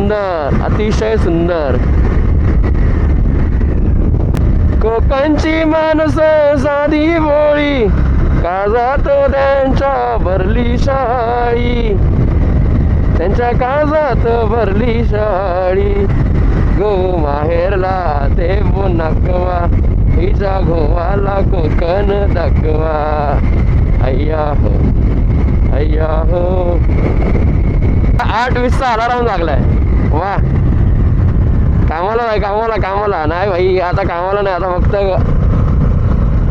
सुंदर, अतिशय सुंदर. कोकणची माणसं साधी भोळी, काळजात त्यांच्या भरली शाळी, त्यांच्या काळजात भरली शाळी. गो माहेरला ते पुन्हा कवा, हिच्या गोवाला कोकण दाखवा. अय्या हो, अय्या हो. 8:20 अलाराम लागलाय. वा, कामाला नाही, कामाला नाही भाई, आता कामाला नाही, आता फक्त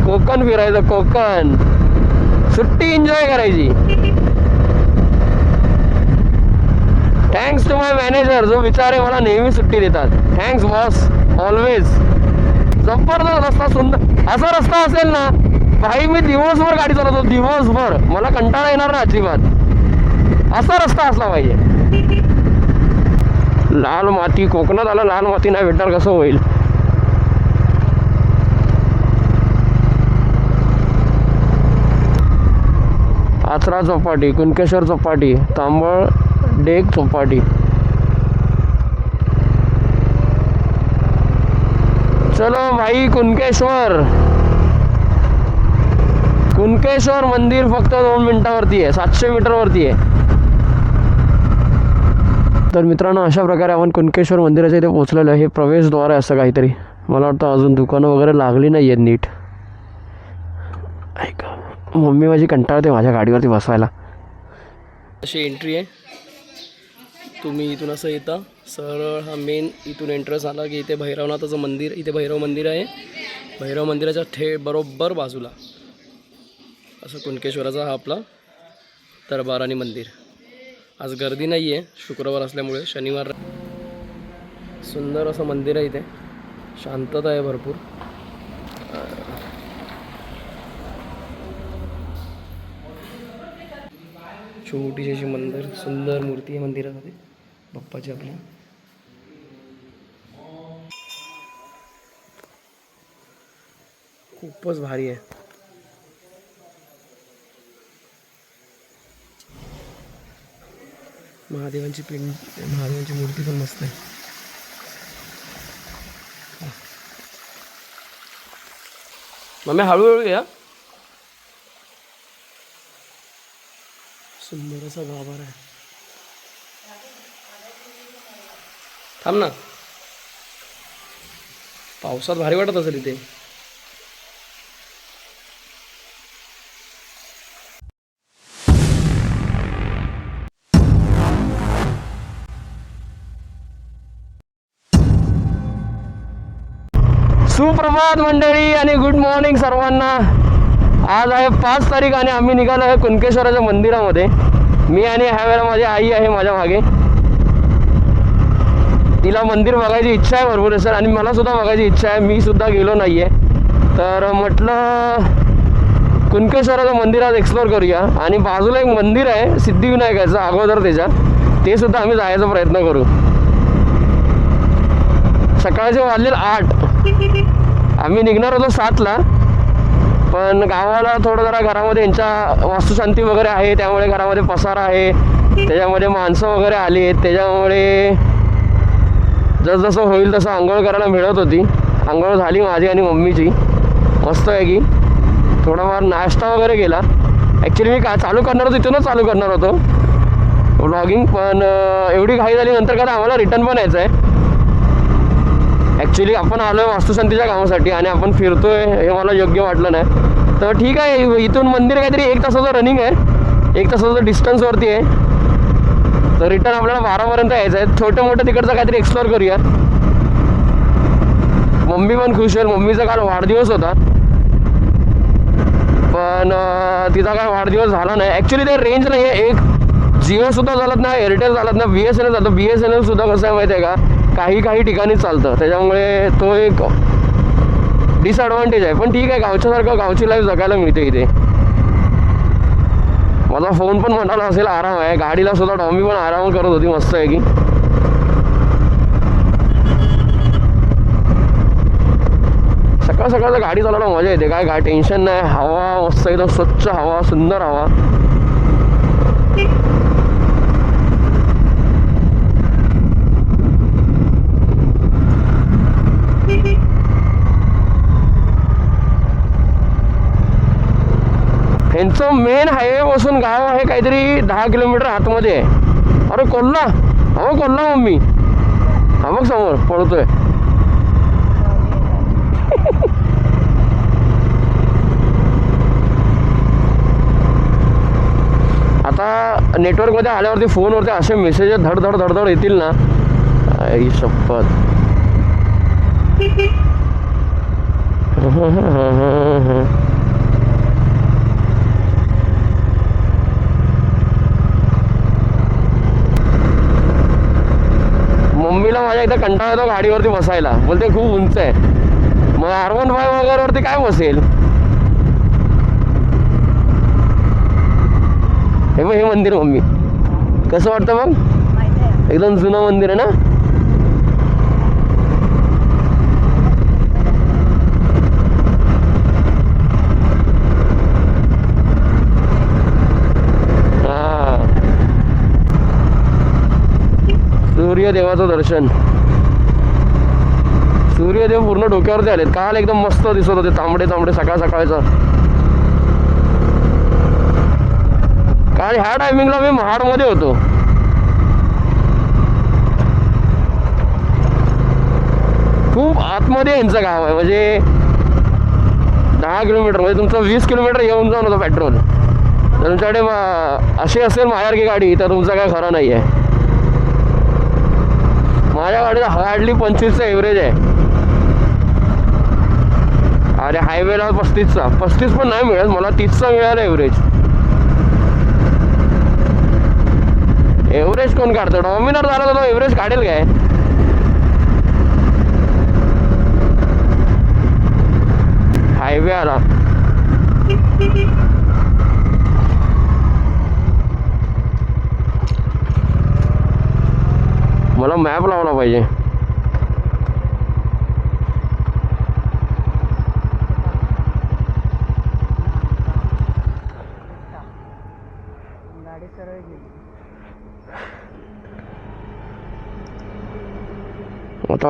कोकण फिरायचं. कोकण सुट्टी एन्जॉय करायची. थँक्स टू माय मॅनेजर, जो बिचारे मला नेहमी सुट्टी देतात. Thanks boss, always. जबरदस्त रस्ता, सुंदर असा रस्ता असेल ना भाई, मी दिवसभर गाडी चालवतो, दिवसभर. मला कंटाळा येणार ना अजिबात. असा रस्ता असला पाहिजे. लाल माती, कोकणात आला लाल माती नाही भेटणार कसं होईल. आचरा चौपाटी, कुणकेश्वर चौपाटी, तांबळ डेक चौपाटी. चलो भाई, कुणकेश्वर मंदिर फक्त 2 मिनिटावरती आहे, 700 मीटरवरती आहे. तर मित्रांनो, अशा प्रकारे आपण कुणकेश्वर मंदिराच्या इथे पोहोचलेलो आहे. हे प्रवेशद्वार आहे असं काहीतरी. मला वाटतं अजून दुकानं वगैरे लागली नाही आहेत नीट. ऐका, मम्मी माझी कंटाळते माझ्या गाडीवरती बसवायला. अशी एंट्री आहे. तुम्ही इथून असं येता सरळ, हा मेन इथून एंट्रन्स आला की इथे भैरवनाथाचं मंदिर, इथे भैरव मंदिर आहे. भैरव मंदिराच्या बरोबर बाजूला असं कुणकेश्वराचा हा आपला दरबार आणि मंदिर. आज गर्दी नाही आहे, शुक्रवार असल्यामुळे, शनिवार. सुंदर असं मंदिर आहे इथे, शांतता आहे भरपूर. छोटीशी अशी मंदिर, सुंदर मूर्ती आहे मंदिरामध्ये बाप्पाची आपल्या. खूपच भारी आहे. महादेवांची महादेवांची मूर्ती पण मस्त आहे. मम्मी हळूहळू या. सुंदर असा गाभारा आहे. थांब ना, पावसात भारी वाटत असेल इथे. सुप्रभात मंडळी आणि गुड मॉर्निंग सर्वांना. आज आहे 5 तारीख आणि आम्ही निघालो आहे कुणकेश्वराच्या मंदिरामध्ये. मी आणि ह्या वेळेला माझी आई आहे माझ्या मागे. तिला मंदिर बघायची इच्छा आहे भरपूर असेल आणि मला सुद्धा बघायची इच्छा आहे. मी सुद्धा गेलो नाही आहे, तर म्हटलं कुणकेश्वराचं मंदिर आज एक्सप्लोअर करूया. आणि बाजूला एक मंदिर आहे सिद्धिविनायकाचं अगोदर त्याच्या, ते सुद्धा आम्ही जायचा प्रयत्न करू. सकाळचे वाजले 8. आम्ही निघणार होतो 7ला, पण गावाला थोडं जरा घरामध्ये यांच्या वास्तुशांती वगैरे आहे, त्यामुळे घरामध्ये पसारा आहे, त्याच्यामध्ये माणसं वगैरे आली आहेत, त्याच्यामुळे जसजसं होईल तसं आंघोळ करायला मिळत होती. आंघोळ झाली माझी आणि मम्मीची मस्त आहे की. थोडाफार नाश्ता वगैरे केला. ॲक्च्युली मी चालू करणार होतो, इथूनच चालू करणार होतो व्लॉगिंग, पण एवढी घाई झाली नंतर का आम्हाला रिटर्न पण यायचं आहे. ॲक्च्युली आपण आलो आहे वास्तुशांतीच्या कामासाठी आणि आपण फिरतो आहे हे मला योग्य वाटलं नाही. तर ठीक आहे, इथून मंदिर काहीतरी 1 तासाचं रनिंग आहे, 1 तासाचं डिस्टन्सवरती आहे. तर रिटर्न आपल्याला 12पर्यंत यायचं आहे. छोटं मोठं तिकडचं काहीतरी एक्सप्लोअर करूया. मम्मी पण खुश होईल. मम्मीचा काल वाढदिवस होता, पण तिचा काय वाढदिवस झाला नाही. ॲक्च्युली ते रेंज नाही आहे. एक जिओसुद्धा चालत नाही, एअरटेल चालत नाही, BSNL चालतं. BSNLसुद्धा कसं आहे माहिती आहे का, काही ठिकाणी चालतं, त्याच्यामुळे तो एक डिसॲडव्हान्टेज आहे. पण ठीक आहे, गावच्यासारखं गावची लाईफ जगायला मिळते इथे. माझा फोन पण म्हणाला असेल आराम आहे, गाडीला सुद्धा टॉमी पण आराम करत होती मस्त आहे की. सकाळ सकाळचं गाडी चालवायला मजा येते, काय टेन्शन नाही. हवा मस्त, एकदम स्वच्छ हवा, सुंदर हवा. आमचं मेन हायवे पासून गाव आहे काहीतरी 10 किलोमीटर आतमध्ये आहे. अरे कोल्हा, हो कोल्हा मम्मी, हा बघ समोर पळतोय. आता नेटवर्कमध्ये आल्यावरती फोनवरती असे मेसेजेस धडधड धडधड येतील ना, आई शपथ. मम्मीला माझ्या एकदा कंटाळा येतो गाडीवरती बसायला, बोलते खूप उंच आहे. मग R15 वगैरे वरती काय बसेल. हे बघ हे मंदिर मम्मी कसं वाटतं बघ, एकदम जुनं मंदिर आहे ना. हा, सूर्यदेवाचं दर्शन. सूर्यदेव पूर्ण डोक्यावरती आलेत. काल एकदम मस्त दिसत होते, तांबडे तांबडे सकाळ सकाळचं. काल ह्या टायमिंगला मी महाडमध्ये होतो. खूप आतमध्ये यांचं गाव आहे, म्हणजे 10 किलोमीटर, म्हणजे तुमचं 20 किलोमीटर येऊन जाऊन होतं पेट्रोल. तर तुमच्याकडे अशी असेल मायारकी गाडी तर तुमचं काय खरं नाही आहे. माझ्या गाडीला हार्डली 25चं ॲव्हरेज आहे. अरे हायवेला 35 पण नाही मिळत मला, 30चा मिळाला ॲव्हरेज. एव्हरेज कोण काढतो, डॉमिनर झाला तर तो एव्हरेज काढेल काय. हायवे आला. मला मॅप लावला पाहिजे. आता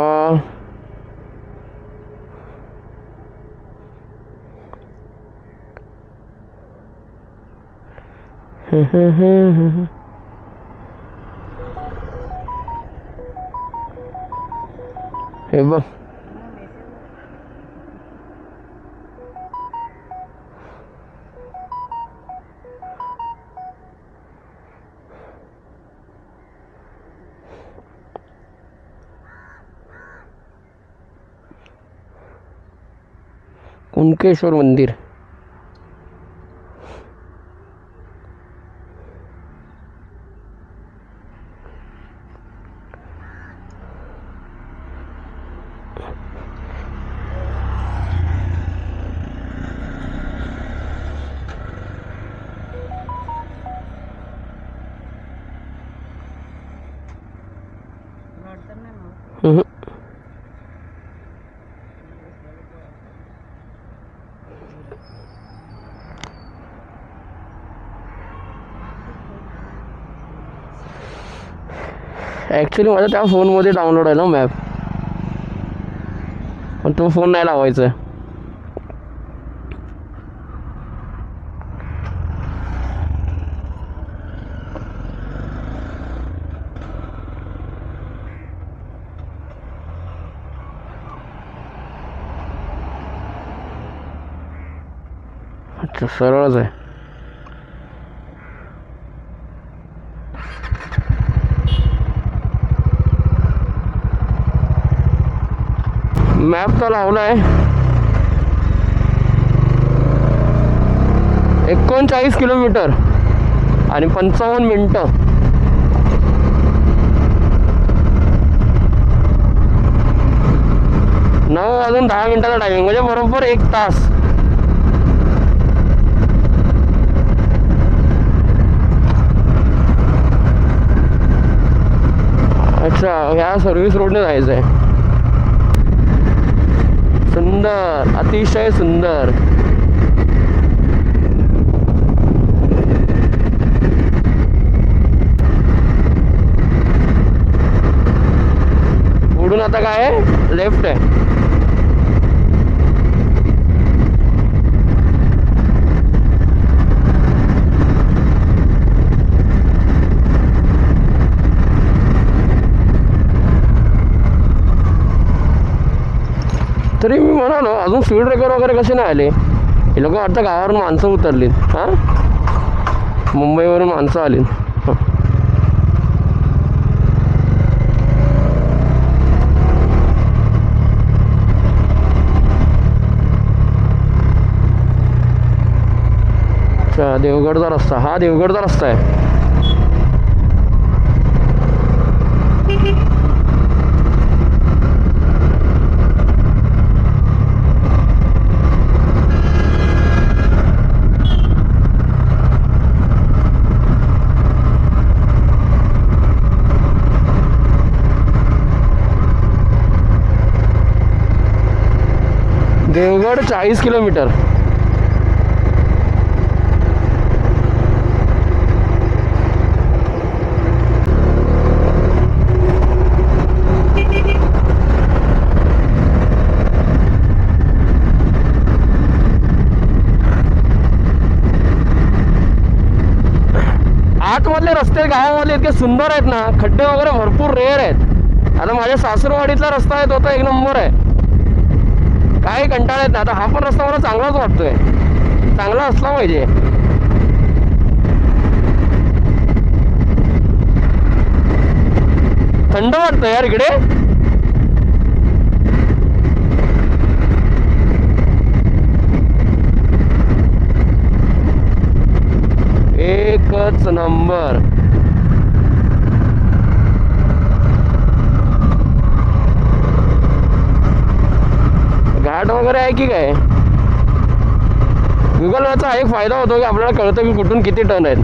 हे बघ कुणकेश्वर मंदिर. ॲक्च्युली माझ्या त्या फोनमध्ये डाउनलोड आहे ना मॅप, पण तो फोन नाही लावायचा आहे. अच्छा सरळच आहे. मॅप तर लावला आहे. 39 किलोमीटर आणि 55 मिनटं. अजून 10 मिनिटाचा टायमिंग, म्हणजे बरोबर 1 तास. अच्छा ह्या सर्व्हिस रोडने जायचं आहे. सुंदर, अतिशय सुंदर. पुढून आता काय आहे, लेफ्ट आहे. अजून स्पीड ब्रेकर वगैरे कसे नाही आले? हे लोक वाटतं गावावरून माणसं उतरलीत. हां, मुंबईवरून माणसं आली. अच्छा, देवगडचा रस्ता. हा देवगडचा रस्ता आहे. देवगड 40 किलोमीटर. आतमधले रस्ते गावामधले इतके सुंदर आहेत ना, खड्डे वगैरे भरपूर रेअर आहेत. आता माझ्या सासरवाडीतला रस्ता आहे तो तर एक नंबर आहे, काही कंटाळा येत नाही. आता हा पण रस्ता मला चांगलाच वाटतोय, चांगला असला पाहिजे. थंड वाटतं यार इकडे. एकच नंबर. घाट वगैरे आहे की काय? गुगल मॅपचा एक फायदा होतो की आपल्याला कळतं की कुठून किती टर्न आहेत.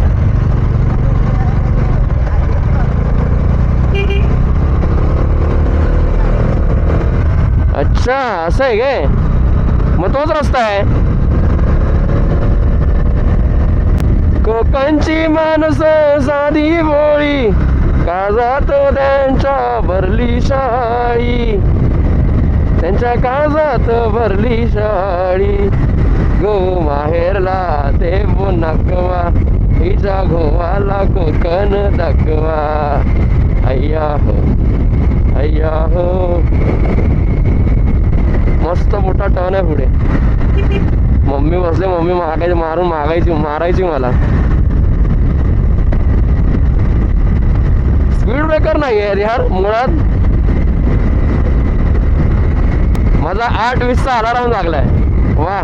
अच्छा, असं आहे काय? मग तोच रस्ता आहे. कोकणची माणसं साधी बोळी, काळजात त्यांच्या भरली शाळी, त्यांच्या काळजात भरली शाळी. गो माहेरला ते बोनाकवा, हिच्या गोवाला कोकण दाखवा. अय्या हो, अय्या हो. मस्त मोठा टर्न आहे पुढे. मम्मी बसले, मम्मी मारायची मला. स्पीड ब्रेकर नाही आहे यार मुळात. माझा 8:20चा अलाराम लागलाय. वा,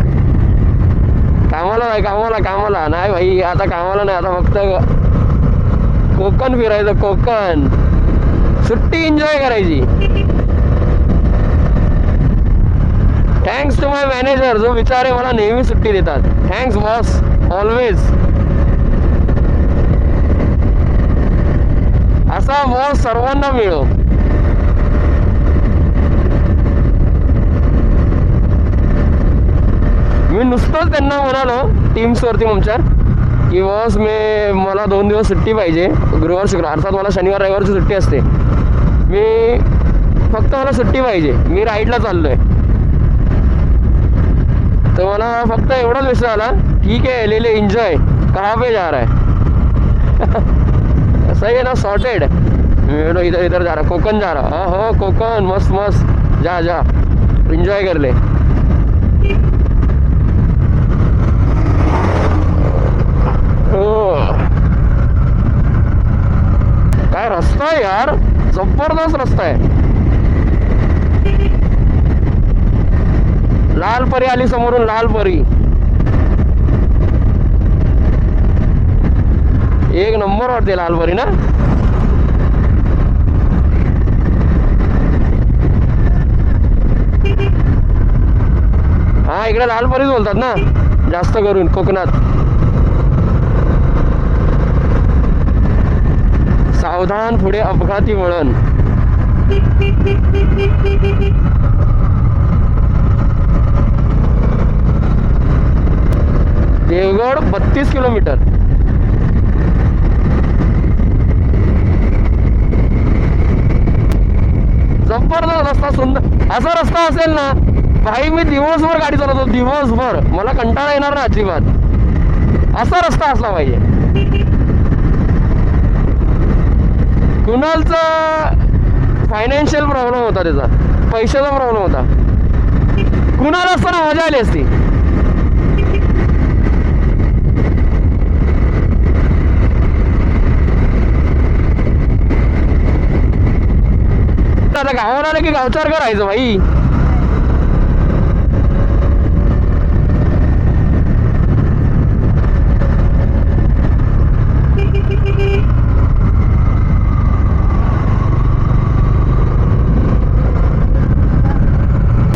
कामाला नाही, कामाला नाही भाई. आता कामाला नाही, आता फक्त कोकण फिरायचं. कोकण सुट्टी एन्जॉय करायची. थँक्स टू माय मॅनेजर, जो बिचारे मला नेहमी सुट्टी देतात. Thanks boss, always. असा बॉस सर्वांना मिळो. मी नुसतंच त्यांना म्हणालो टीम्सवरती आमच्या की बॉस मला 2 दिवस सुट्टी पाहिजे, गुरुवार शुक्रवार. अर्थात मला शनिवार रविवारची सुट्टी असते. फक्त मला सुट्टी पाहिजे, मी राईडला चाललोय. तर मला फक्त एवढाच विषय आला, ठीक आहे ले एन्जॉय, कहाँ पे जा रहा है? सही है ना, सॉर्टेड. मैं इधर जा रहा, कोकण जा रहा. हो कोकण, मस्त मस्त, जा एन्जॉय कर ले. काय रस्ता आहे यार, जबरदस्त रस्ता आहे. लाल परी आली समोरून, लाल परी. एक नंबर वाटते लाल परी ना. हा, इकडे लाल परीच बोलतात ना जास्त करून कोकणात. सावधान, पुढे अपघाती वळण. देवगड 32 किलोमीटर. जबरदस्त रस्ता, सुंदर. असा रस्ता असेल ना भाई, मी दिवसभर गाडी चालवतो, दिवसभर. मला कंटाळा येणार ना अजिबात. असा रस्ता असला पाहिजे. कुणालचा फायनान्शियल प्रॉब्लेम होता, त्याचा पैशाचा प्रॉब्लेम होता. कुणाला असताना मजा आली असती. आता गावावर आलं की गावच्यावर करायचं भाई.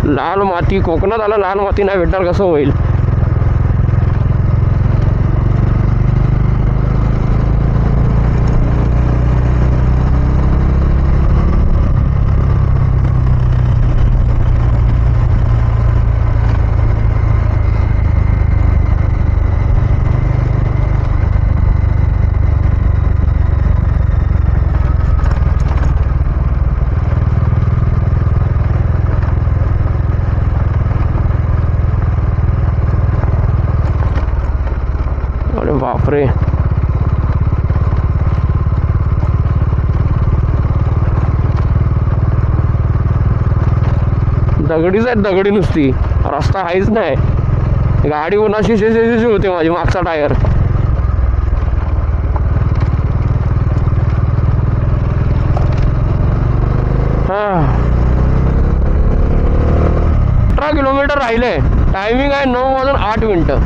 लाल माती कोकणात आला, लाल माती नाही भेटणार कसं होईल. बापरे, दगडीच आहेत, दगडी नुसती. रस्ता आहेच नाही. गाडी उन्हाशी होते माझी, मागचा टायर. हा 18 किलोमीटर राहिले. टायमिंग आहे 9:08.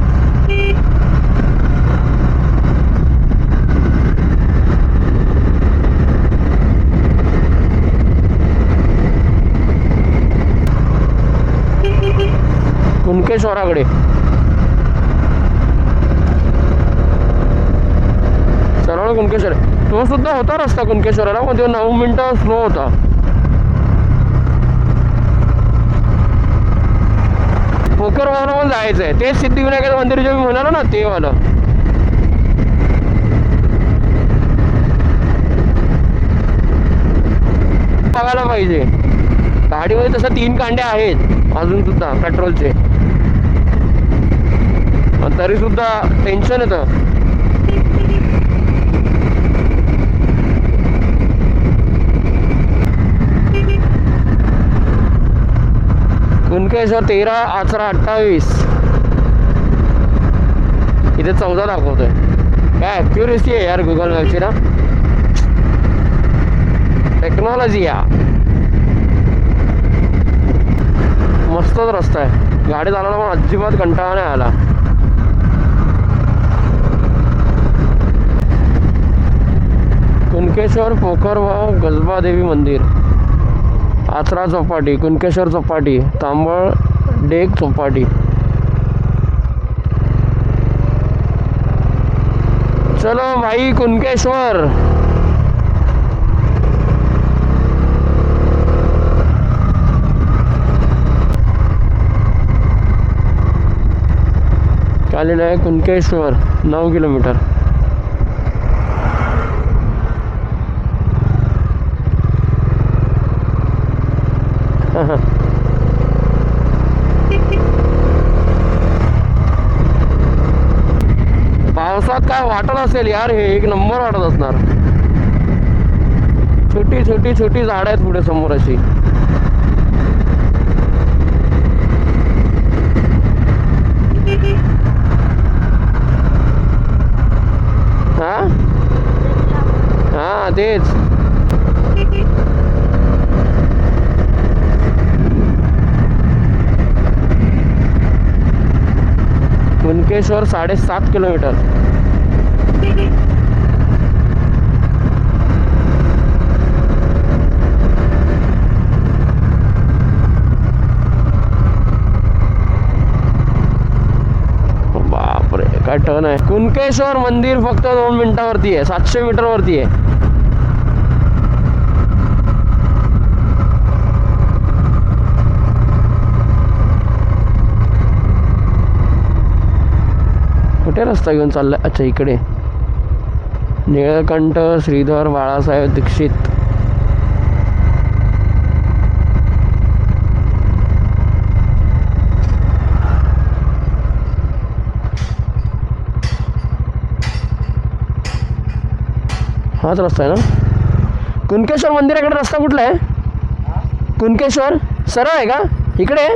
कुणकेश्वराकडे सरळ कुणकेश्वर. तो सुद्धा होता रस्ता कुणकेश्वराला, पण तो 9 मिनिटं स्लो होता. पोखरवाला पण जायचं आहे. तेच सिद्धिविनायकाचं मंदिर जे मी म्हणालो ना, ते वाला. बघायला पाहिजे. गाडीमध्ये तसं 3 कांडे आहेत अजून सुद्धा पेट्रोलचे, तरी सुद्धा टेन्शन येतं. कुणकेश्वर 13 आचरा 28. इथे 14 दाखवतोय. काय ॲक्युरेसी आहे यार गुगल मॅपची ना. टेक्नॉलॉजी या मस्तच रस्ता आहे. गाडी चालवला पण अजिबात कंटाळा नाही आला. कुणकेश्वर पोखरवाव गजबादेवी मंदिर, आचरा चौपाटी, कुणकेश्वर चौपाटी, तांबळ डेक चौपाटी. चलो भाई कुणकेश्वर. आलेलं आहे कुणकेश्वर 9 किलोमीटर. पावसात काय वाटत असेल यार, हे एक नंबर वाटत असणार. छोटी छोटी छोटी झाडं आहेत पुढे समोर अशी. हा तेच. कुणकेश्वर 7.5 किलोमीटर. बापरे काय टर्न आहे. कुणकेश्वर मंदिर फक्त 2 मिनिटावरती आहे, 700 मीटर वरती आहे. कुठे रस्ता घेऊन चाललाय. अच्छा इकडे. निळकंठ श्रीधर बाळासाहेब दीक्षित. हाच रस्ता आहे ना. कुणकेश्वर मंदिराकडे रस्ता कुठला आहे. कुणकेश्वर सरळ आहे का इकडे.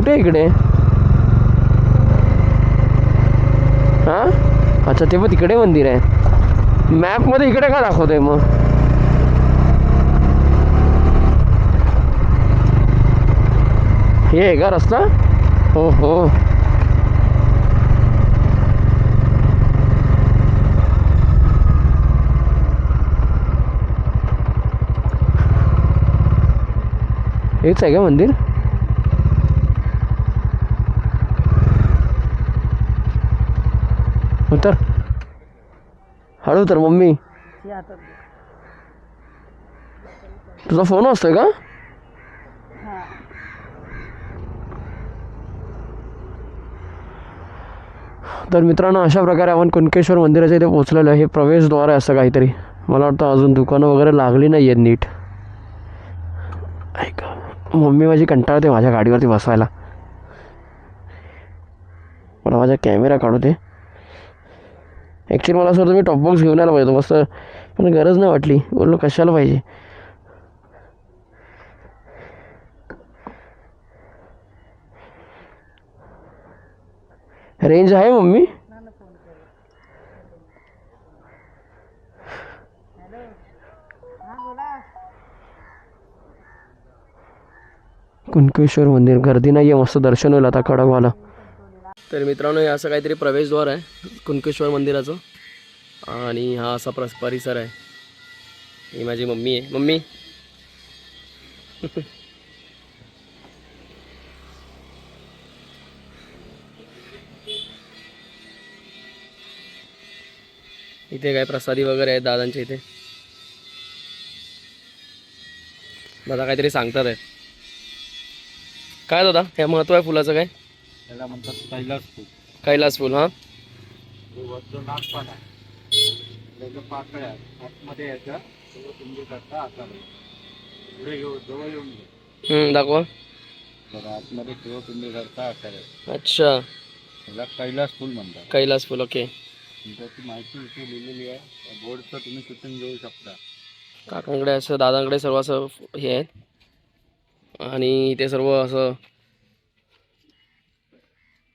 कुठे इकडे? हां अच्छा, ते पण तिकडे मंदिर आहे. मॅपमध्ये इकडे का दाखवतोय मग? हे आहे का रस्ता? हो हो. हेच आहे का मंदिर? उतर, हळू तर मम्मी. तुझा फोन असतोय का? तर मित्रांनो, अशा प्रकारे आपण कुणकेश्वर मंदिराच्या इथे पोहोचलेलो आहे. हे प्रवेशद्वार आहे असं काहीतरी. मला वाटतं अजून दुकानं वगैरे लागली नाही आहेत नीट. ऐका, मम्मी माझी कंटाळते माझ्या गाडीवरती बसवायला. मला माझा कॅमेरा काढू दे. ॲक्च्युली मला असं वाटतं मी टॉपबॉक्स घेऊन यायला पाहिजे मस्त, पण गरज नाही वाटली. बोललो कशाला पाहिजे. रेंज आहे मम्मी? कुणकेश्वर मंदिर गर्दी नाही आहे, मस्त दर्शन होईल आता कडकवाला. तर मित्रांनो, हे असं काहीतरी प्रवेशद्वार आहे कुणकेश्वर मंदिराचं. आणि हा असा परिसर आहे. ही माझी मम्मी आहे. मम्मी इथे काय प्रसादी वगैरे आहेत दादांच्या इथे. दादा काहीतरी सांगतात आहे. काय दादा हे महत्व आहे फुलाचं काय? त्याला म्हणतात कैलास फूल. कैलास फुल. हां वरचं नागपान आहे, त्याचं पाकळ्या आतमध्ये यायचा तुम्ही करता. आता पुढे घेऊ, जवळ येऊन घे. दाखवा. बघा आतमध्ये पिंडी करता आकार. अच्छा, त्याला कैलास फूल म्हणतात. कैलास फुल. ओके. त्याची माहिती इथे लिहिलेली आहे. बोर्डचं तुम्ही शूटिंग घेऊ शकता. काकांकडे असं दादांकडे सर्व असं हे आहे. आणि ते सर्व असं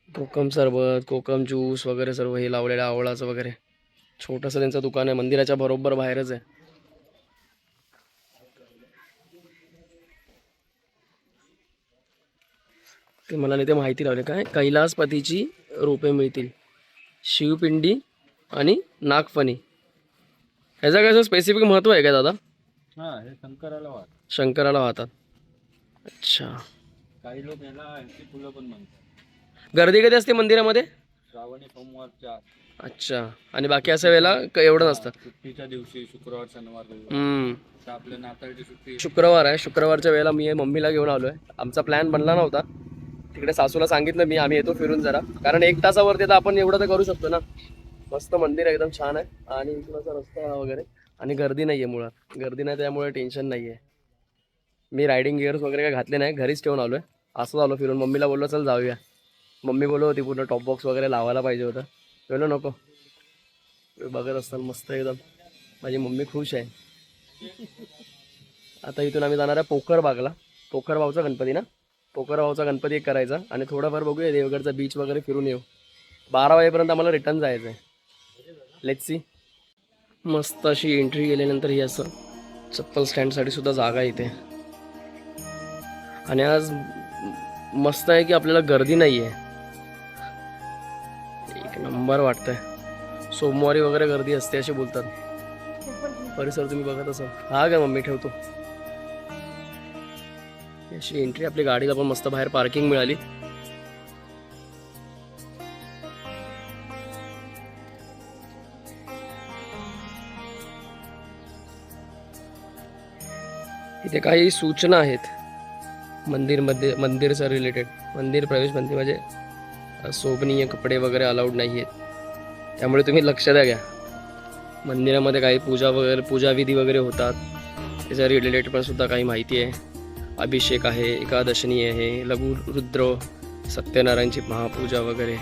कोकम सरबत, कोकम ज्यूस वगैरे सर्व हे लावलेलं, आवळाचं वगैरे. छोटंसं त्यांचं दुकान आहे, मंदिराच्या बरोबर बाहेरच आहे. ते मला नाही ते माहिती लावले काय, कैलासपतीची रोपे मिळतील, शिवपिंडी आणि नागफणी. ह्याचं काय स्पेसिफिक महत्त्व आहे का दादा? हां, हे शंकराला वाहतात. शंकराला वाहतात. अच्छा. काही लोक याला ह्याची फुलं पण म्हणतात. गर्दी कधी असते मंदिरामध्ये? श्रावणी सोमवारच्या. अच्छा. आणि बाकी असं वेळेला एवढं नसतं? सुट्टीच्या दिवशी शुक्रवार, शनिवार, आपल्या नाताळची सुट्टी शुक्रवार आहे. शुक्रवारच्या वेळेला मी मम्मीला घेऊन आलो आहे. आमचा प्लॅन बनला नव्हता. तिकडे सासूला सांगितलं मी, आम्ही येतो फिरून जरा, कारण 1 तासावरती तर आपण एवढं तर करू शकतो ना. मस्त मंदिर एकदम छान आहे. आणि इकडचा रस्ता वगैरे. आणि गर्दी नाही आहे, मुळात गर्दी नाही, त्यामुळे टेन्शन नाही आहे. मी रायडिंग गिअर्स वगैरे काय घातले नाही, घरीच ठेवून आलो आहे. असं आलो फिरून. मम्मीला बोललो चल जाऊया. मम्मी बोलत होती पूर्ण टॉप बॉक्स वगैरे लावायला पाहिजे होतं. बोललो नको. बघत असताना मस्त एकदम माझी मम्मी खुश आहे. आता इथून आम्ही जाणार आहे पोखरबागला. पोखरबावचा गणपती ना, पोखरबावचा गणपती एक करायचा आणि थोडंफार बघूया देवगडचा बीच वगैरे फिरून येऊ. 12 वाजेपर्यंत आम्हाला रिटर्न जायचं आहे. Let's see. मस्त अशी एंट्री गेल्यानंतर ही असं चप्पल स्टँडसाठी सुद्धा जागा इथे. आणि आज मस्त आहे की आपल्याला गर्दी नाही आहे. एक नंबर वाटतंय. सोमवारी वगैरे गर्दी असते असे बोलतात. परिसर तुम्ही बघत असाल. हा काय मम्मी ठेवतो. अशी एंट्री. आपली गाडीला पण मस्त बाहेर पार्किंग मिळाली. इथे काही सूचना आहेत मंदिरच्या रिलेटेड. मंदिर प्रवेश मंदिर म्हणजे शोभनीय कपडे वगैरे अलाउड नाही आहेत, त्यामुळे तुम्ही लक्ष द्या. घ्या मंदिरामध्ये काही पूजाविधी वगैरे होतात, त्याच्या रिलेटेड पण सुद्धा काही माहिती आहे. अभिषेक आहे, एकादशनी आहे, लघु रुद्र, सत्यनारायणची महापूजा वगैरे.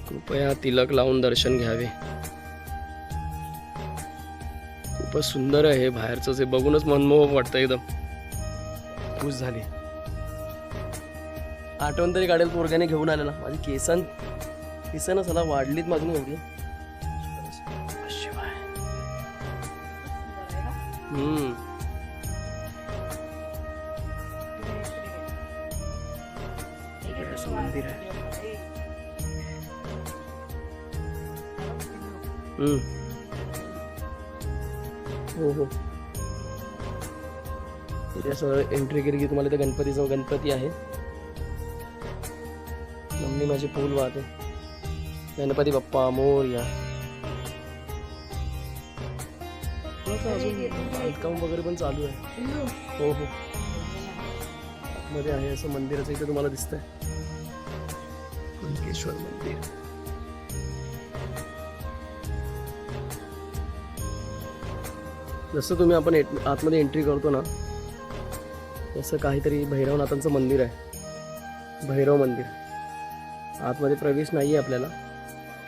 कृपया तिलक लावून दर्शन घ्यावे. खूपच सुंदर आहे. बाहेरचं हे बघूनच मनमोहक वाटतं एकदम. खुश झाली. आठवण तरी काढेल पोरग्याने घेऊन आलेला. माझी केसन सला वाढलीत माझून एवढी. शिवाय इकडे असं मंदिर आहे. हो हो, इथे असं एंट्री केली की तुम्हाला इथे गणपती आहे. मम्मी माझी फूल वाहते. गणपती बाप्पा मोरया. अजून बांधकाम वगैरे पण चालू आहे. हो हो, मध्ये आहे असं मंदिराचं. इथे तुम्हाला दिसतंय कुणकेश्वर मंदिर. जसं तुम्ही आपण आतमध्ये एंट्री करतो ना, तसं काहीतरी भैरवनाथांचं मंदिर आहे. भैरव मंदिर. आतमध्ये प्रवेश नाही आहे आपल्याला,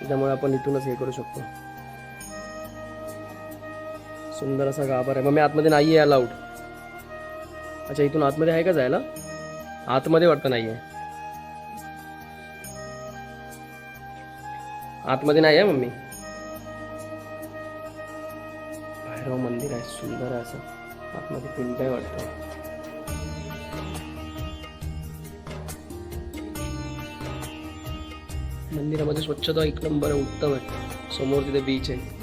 त्यामुळे आपण इथूनच हे करू शकतो. सुंदर असा गाभारा आहे. मग मी आतमध्ये नाही आहे अलाउड. अच्छा, इथून आतमध्ये आहे का जायला? आतमध्ये वाटतं नाही आहे. आतमध्ये नाही आहे मम्मी. भैरव मंदिर आहे, सुंदर आहे असं. आतमध्ये पिंड आहे वाटतं. मंदिरामध्ये स्वच्छता एक नंबर आहे, उत्तम आहे. समोर तिथे बीच आहे.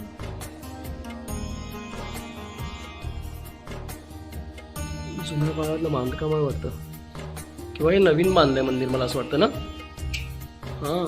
जुन्या काळातलं बांधकाम आहे वाटतं, किंवा हे नवीन बांधलंय मंदिर, मला असं वाटतं ना. हा,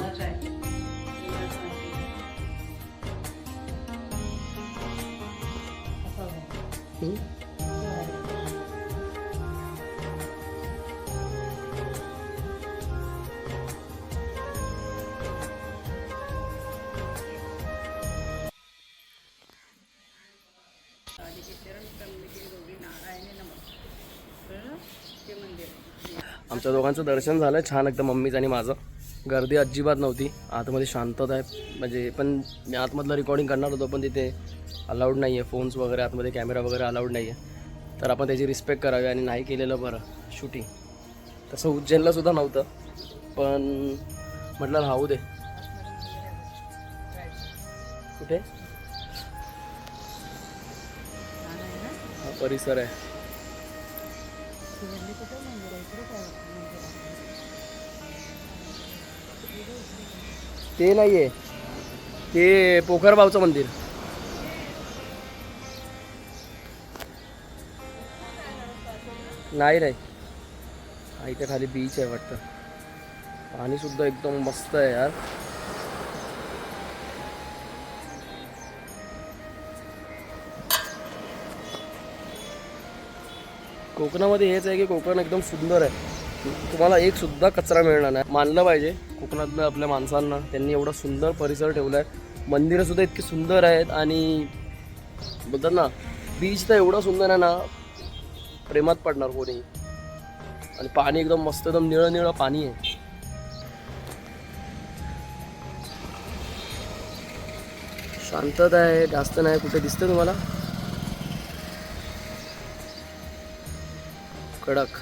आमच्या दोघांचं दर्शन झालं छान एकदम, मम्मीचं आणि माझं. गर्दी अजिबात नव्हती. आतमध्ये शांतता आहे. म्हणजे पण मी आतमधलं रेकॉर्डिंग करणार होतो, पण तिथे अलाउड नाही आहे फोन्स वगैरे, आतमध्ये कॅमेरा वगैरे अलाउड नाही आहे. तर आपण त्याची रिस्पेक्ट करावी आणि नाही केलेलं बरं शूटिंग. तसं उज्जैनला सुद्धा नव्हतं, पण म्हटलं राहू दे. कुठे हा परिसर आहे. ते नाहीये, ते पोखरबावचं मंदिर. नाही नाही, इथे खाली बीच आहे वाटतं. पाणी सुद्धा एकदम मस्त आहे यार. कोकणामध्ये हेच आहे की कोकण एकदम सुंदर आहे. तुम्हाला एक सुद्धा कचरा मिळणार नाही. मानलं पाहिजे कोकणातल्या आपल्या माणसांना, त्यांनी एवढा सुंदर परिसर ठेवला आहे. मंदिरं सुद्धा इतकी सुंदर आहेत, आणि बोलतात ना बीच तर एवढा सुंदर आहे ना, प्रेमात पडणार कोणी. आणि पाणी एकदम मस्त, एकदम निळं निळं पाणी आहे. शांतता आहे, जास्त नाही. कुठे दिसतं तुम्हाला कडक.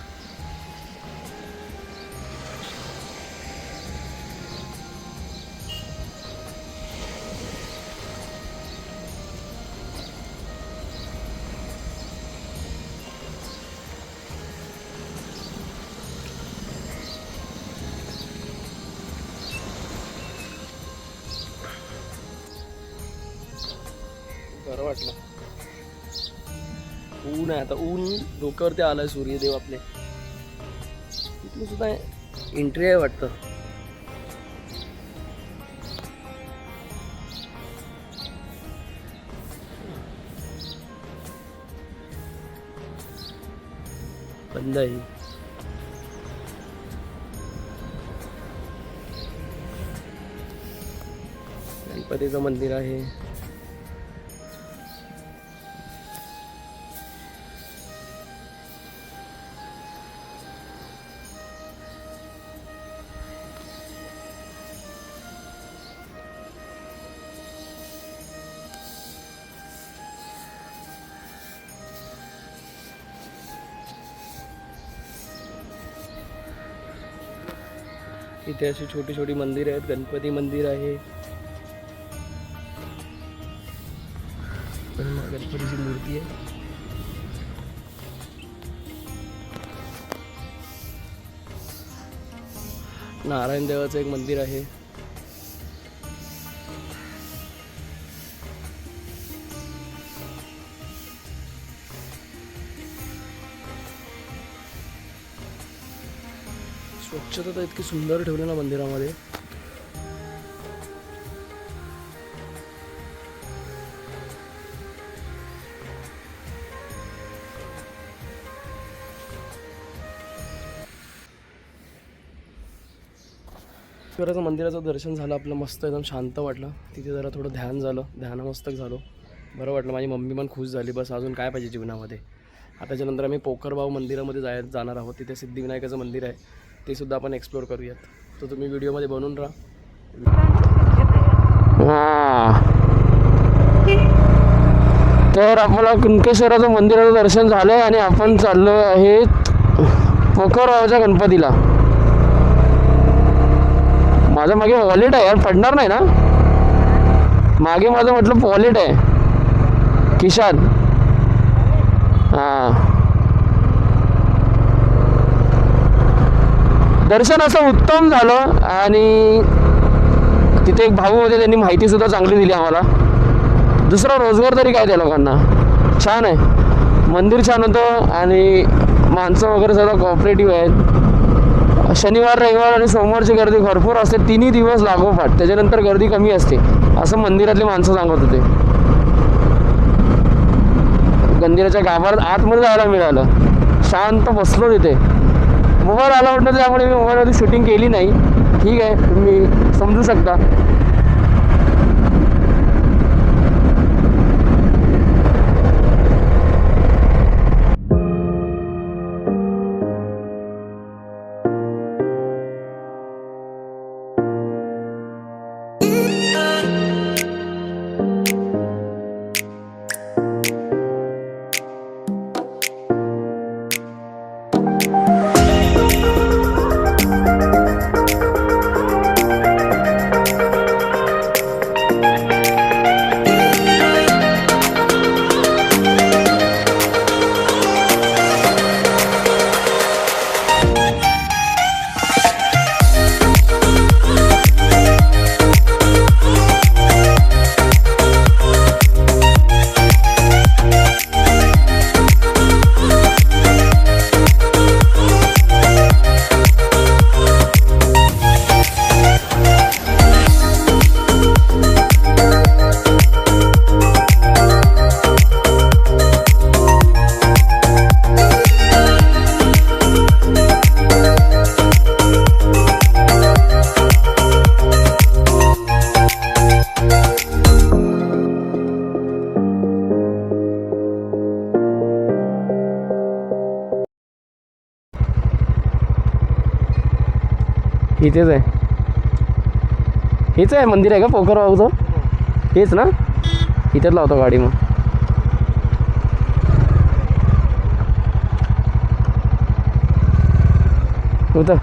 बरं वाटलं. ऊन आहे आता, ऊन डोक्यावरती आलाय. सूर्यदेव आपले. इथलं सुद्धा एंट्री आहे वाटतं. बंद आहे. गणपतीचं मंदिर आहे. इथे अशी छोटी छोटी मंदिर आहेत. गणपती मंदिर आहे, गणपतीची मूर्ती आहे. नारायण देवाचं एक मंदिर आहे. स्वच्छता तर इतकी सुंदर ठेवली ना मंदिरामध्ये. ईश्वराचं मंदिराचं दर्शन झालं आपलं, मस्त एकदम शांत वाटलं. तिथे जरा थोडं ध्यान झालं, ध्यानमस्तक झालो, बरं वाटलं. माझी मम्मी पण खुश झाली. बस अजून काय पाहिजे जीवनामध्ये. आता त्याच्यानंतर आम्ही पोखरबाव मंदिरामध्ये जाणार आहोत. तिथे सिद्धिविनायकाचं मंदिर आहे, ते सुद्धा आपण एक्सप्लोअर करूयात. तर तुम्ही व्हिडिओमध्ये बनवून राहा. तर आपल्याला कुणकेश्वराचं मंदिराचं दर्शन झालं आणि आपण चाललो आहे पोखरबावच्या गणपतीला. माझं मागे वॉलेट आहे यार, पडणार नाही ना मागे. माझं म्हटलं वॉलेट आहे खिशात. हां, दर्शन असं उत्तम झालं. आणि तिथे एक भाऊ होते, त्यांनी माहितीसुद्धा चांगली दिली आम्हाला. दुसरा रोजगार तरी काय त्या लोकांना. छान आहे मंदिर, छान होतं. आणि माणसं वगैरे सगळं कॉपरेटिव्ह आहेत. शनिवार, रविवार आणि सोमवारची गर्दी भरपूर असते, 3 दिवस लागोपाठ. त्याच्यानंतर गर्दी कमी असते असं मंदिरातले माणसं सांगत होते. मंदिराच्या गाभाऱ्यात आतमध्ये जायला मिळालं. शांत बसलो तिथे. मोबाईल आला वाटतं, त्यामुळे मी मोबाईलमध्ये शूटिंग केली नाही. ठीक आहे, तुम्ही समजू शकता. इथेच आहे, हेच आहे मंदिर आहे का पोखरबावचं? हेच ना, इथेच लावतो गाडी मग. होतं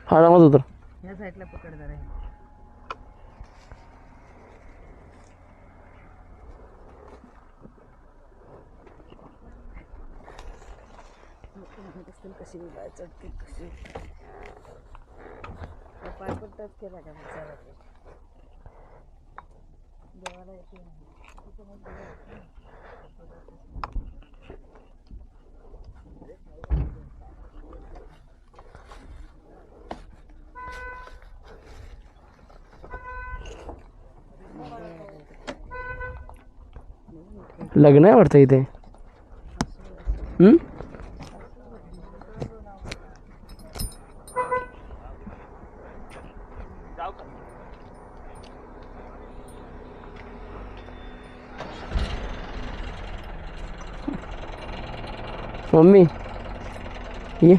आरामात उतर. या साईडला पकड जरा. कशी चढते कशी पाय पण टच केला का देवाला येते. लग्न आहे वाटतं इथे. मम्मी ये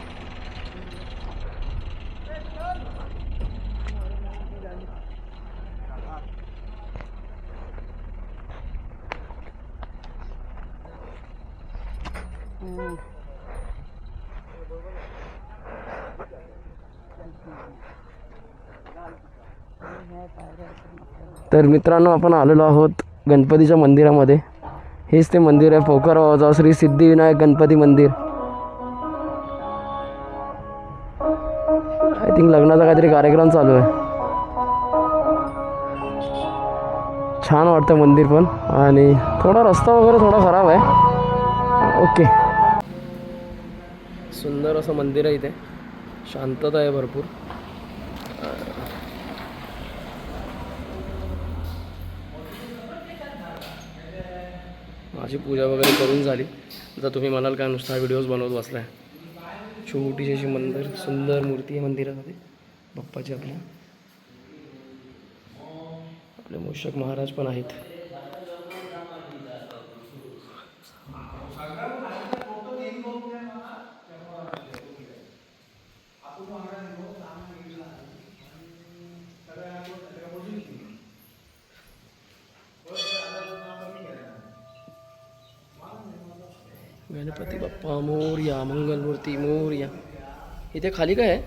तर मित्रांनो आपण आलेलो आहोत गणपतीच्या मंदिरामध्ये. हेच ते मंदिर आहे पोखरगावचं श्री सिद्धिविनायक गणपती मंदिर. आय थिंक लग्नाचा काहीतरी कार्यक्रम चालू आहे. छान वाटतं मंदिर पण, आणि थोडा रस्ता वगैरे थोडा खराब आहे. ओके, सुंदर असं मंदिर आहे. इथे शांतता आहे भरपूर. माझी पूजा वगैरे करून झाली. आता तुम्ही म्हणाल का नुसता व्हिडिओज बनवत बसलाय. छोटीशी अशी मंदिर, सुंदर मूर्ती आहे मंदिरामध्ये बाप्पाची. आपले मूषक महाराज पण आहेत. गणपती बाप्पा मोरया, मंगलमूर्ती मोरया. इथे खाली काय आहे?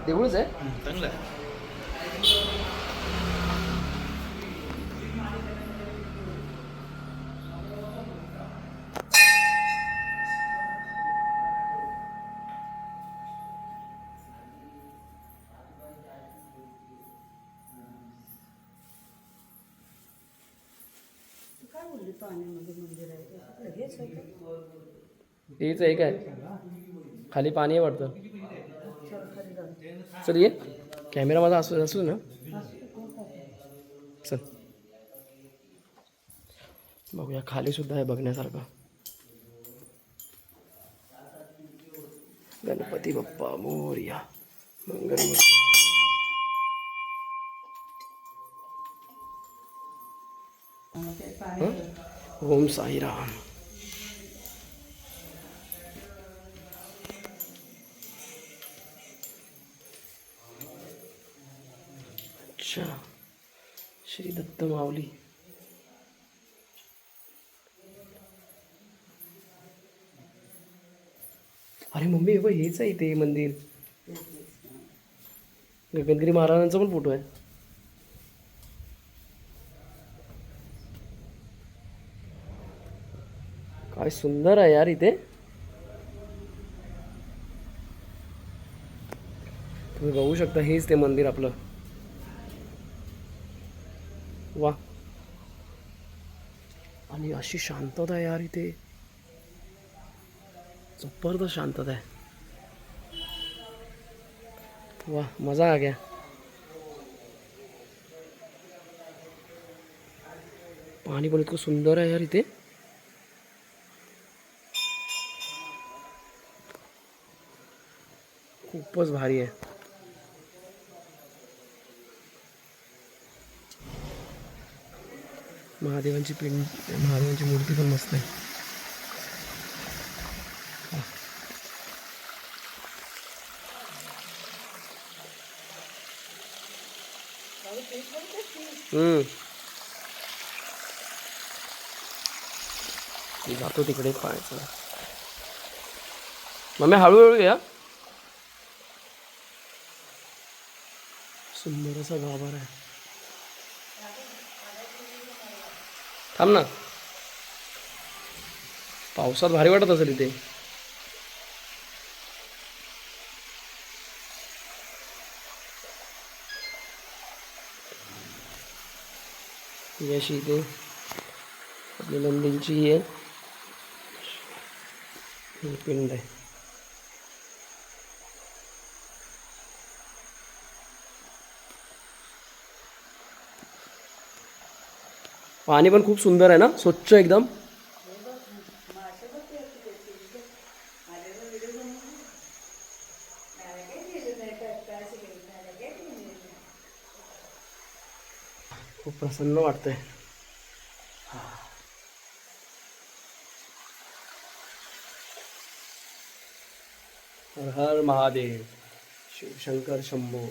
देऊळच आहे. चांगलं आहे. काय बोलली पाण्यामध्ये मंदिर आहे हेच आहे का? तेच आहे काय? खाली पाणी आहे वाटतं. चल ये, कॅमेरा माझा असू ना. चल बघूया, खाली सुद्धा आहे बघण्यासारखं. गणपती बाप्पा मोरया, मंगलमूर्ती. ओम साईराम. अच्छा, श्री दत्त माऊली. अरे मम्मी हे बघ, हेच आहे ते मंदिर. गगनगिरी महाराजांचा पण फोटो आहे. काय सुंदर आहे यार इथे. तुम्ही बघू शकता, हेच ते मंदिर आपलं. वा, आणि अशी शांतता आहे यार इथे. जबरदस्त शांतता आहे. वाह, मजा आ गया. पाणी पण इतकं सुंदर आहे यार इथे. खूपच भारी आहे. महादेवांची महादेवांची मूर्ती पण मस्त आहे. जातो तिकडे पाहायचं. मम्मी हळूहळू या. सुंदर असा गाभारा आहे. थांब ना, पावसात भारी वाटत असेल इथे. ही अशी इथे आपली नंदींची आहे, ही पिंड आहे. पाणी पण खूप सुंदर आहे ना, स्वच्छ एकदम. खूप प्रसन्न वाटतंय. हर हर महादेव, शिवशंकर शंभो.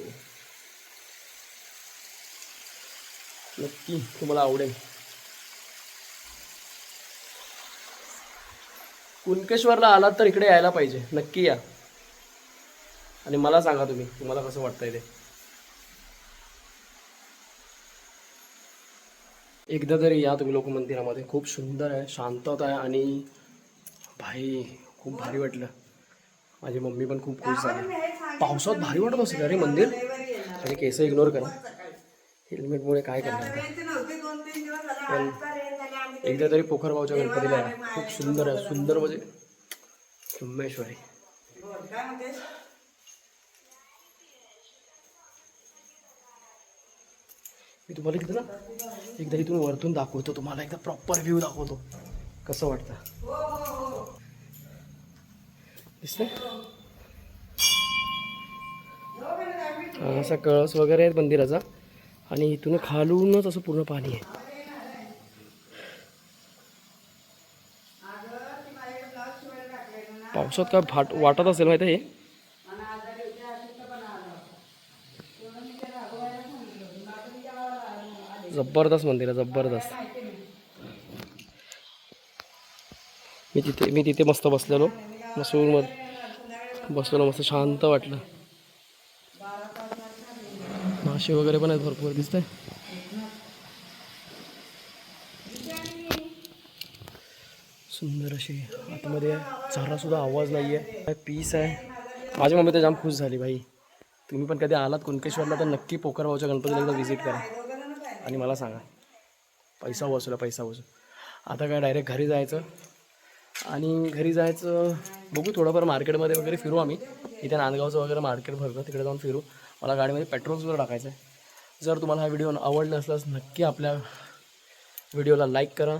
नक्की तुम्हाला आवडेल. कुणकेश्वरला आलात तर इकडे यायला पाहिजे, नक्की या. आणि मला सांगा तुम्हाला कसं वाटतंय ते. एकदा तरी या तुम्ही लोक मंदिरामध्ये. खूप सुंदर आहे, शांतता आहे आणि भाई खूप भारी वाटलं. माझी मम्मी पण खूप खुश झाली. पावसात भारी वाटत असेल अरे मंदिर. आणि केस इग्नोर करा, हेल्मेटमुळे काय करणार. पण एकदा तरी पोखरगावच्या गणपतीला या. खूप सुंदर आहे, सुंदर म्हणजे ब्रह्मेश्वरी. मी तुम्हाला तिथं ना एकदा इथून वरतून दाखवतो तुम्हाला, एकदा प्रॉपर व्ह्यू दाखवतो कसं वाटतं. दिसतंय असा कळस वगैरे आहे मंदिराचा आणि इथून खालूनच असं पूर्ण पाणी आहे. पावसात काय वाटत असेल माहिती आहे. जबरदस्त मंदिर आहे, जबरदस्त. मी तिथे मस्त बसलेलो, मसूरमध्ये बसलेलो, मस्त शांत वाटलं. मासे वगैरे पण आहेत भरपूर दिसतंय. सुंदर अशी आतमध्ये जरा सुद्धा आवाज नाही आहे, पीस आहे. माझी मम्मी तर जाम खुश झाली भाई. तुम्ही पण कधी आलात कुणकेश्वरला तर नक्की पोखरगावच्या गणपतीला एकदा व्हिजिट करा आणि मला सांगा. पैसा वसूल. आता काय डायरेक्ट घरी जायचं आणि घरी जायचं बघू, थोडंफार मार्केटमध्ये वगैरे फिरू. आम्ही इथे नांदगावचं वगैरे मार्केट भरतं, तिकडे जाऊन फिरू. मला गाडीमध्ये पेट्रोल सुद्धा टाकायचं आहे. जर तुम्हाला हा व्हिडिओ आवडला असल्यास नक्की आपल्या व्हिडिओला लाईक करा.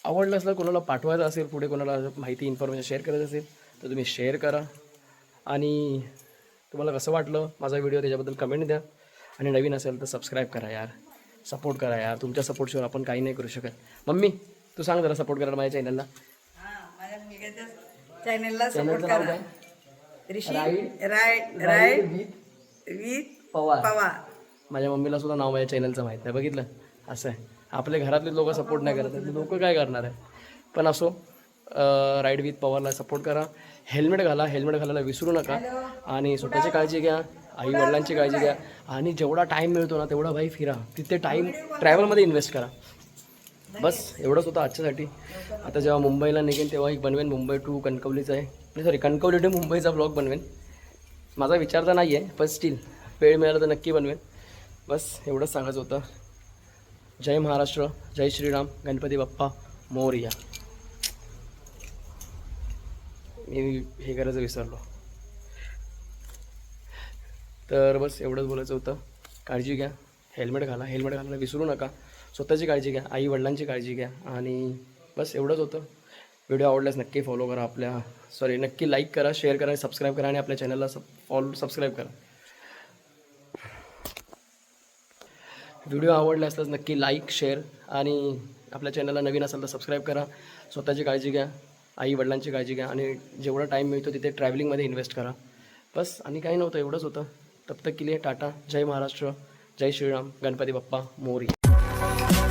आवडलं असलं, कोणाला पाठवायचं असेल, पुढे कोणाला माहिती इन्फॉर्मेशन शेअर करायचं असेल तर तुम्ही शेअर करा. आणि तुम्हाला कसं वाटलं माझा व्हिडिओ त्याच्याबद्दल कमेंट द्या. आणि नवीन असेल तर सबस्क्राईब करा यार, सपोर्ट करा यार. तुमच्या सपोर्टशिवाय आपण काही नाही करू शकत. मम्मी तू सांग जरा सपोर्ट करा माझ्या चॅनलला. चॅनलला सपोर्ट नाव करा. काय? Rishi ride ride with with Pawar. Pawar. माझ्या मम्मीला सुद्धा नाव माझ्या चॅनलचं माहीत नाही. बघितलं, असं आहे. आपले घरातले लोक सपोर्ट नाही करत, लोक काय करणार आहे. पण असो, राईड विथ पवारला सपोर्ट करा. हेल्मेट घाला, हेल्मेट घालायला विसरू नका. आणि स्वतःची काळजी घ्या, आई वडिलांची काळजी घ्या. आणि जेवढा टाईम मिळतो ना तेवढा भाई फिरा, तिथे टाईम ट्रॅव्हलमध्ये इन्व्हेस्ट करा. बस एवढंच होतं आजच्यासाठी. आता जेव्हा मुंबईला निघेन तेव्हा एक बनवेन मुंबई टू कणकवलीचा आहे, सॉरी कणकवली टू मुंबईचा ब्लॉग बनवेन. माझा विचार तर नाही आहे, पण स्टील वेळ मिळाला तर नक्की बनवेन. बस एवढंच सांगायचं होतं. जय महाराष्ट्र, जय श्रीराम, गणपती बाप्पा मोरया. मी हे करायचं विसरलो. तर बस एवढंच बोलायचं होतं. काळजी घ्या, हेल्मेट घाला, हेल्मेट घालायला विसरू नका. स्वतःची काळजी घ्या, आई वडिलांची काळजी घ्या. आणि बस एवढंच होतं. व्हिडिओ आवडल्यास नक्की फॉलो करा नक्की लाईक करा, शेअर करा, सबस्क्राईब करा आणि आपल्या चॅनलला सबस्क्राईब करा. व्हिडिओ आवडला असल्यास नक्की लाईक, शेअर आणि आपल्या चॅनलला नवीन असेल तर सबस्क्राईब करा. स्वतःची काळजी घ्या, आई वडिलांची काळजी घ्या आणि जेवढा टाईम मिळतो तिथे ट्रॅव्हलिंगमध्ये इन्व्हेस्ट करा. बस आणि काही नव्हतं, एवढंच होतं. तब तक के लिए टाटा. जय महाराष्ट्र, जय श्रीराम, गणपती बाप्पा मोरया.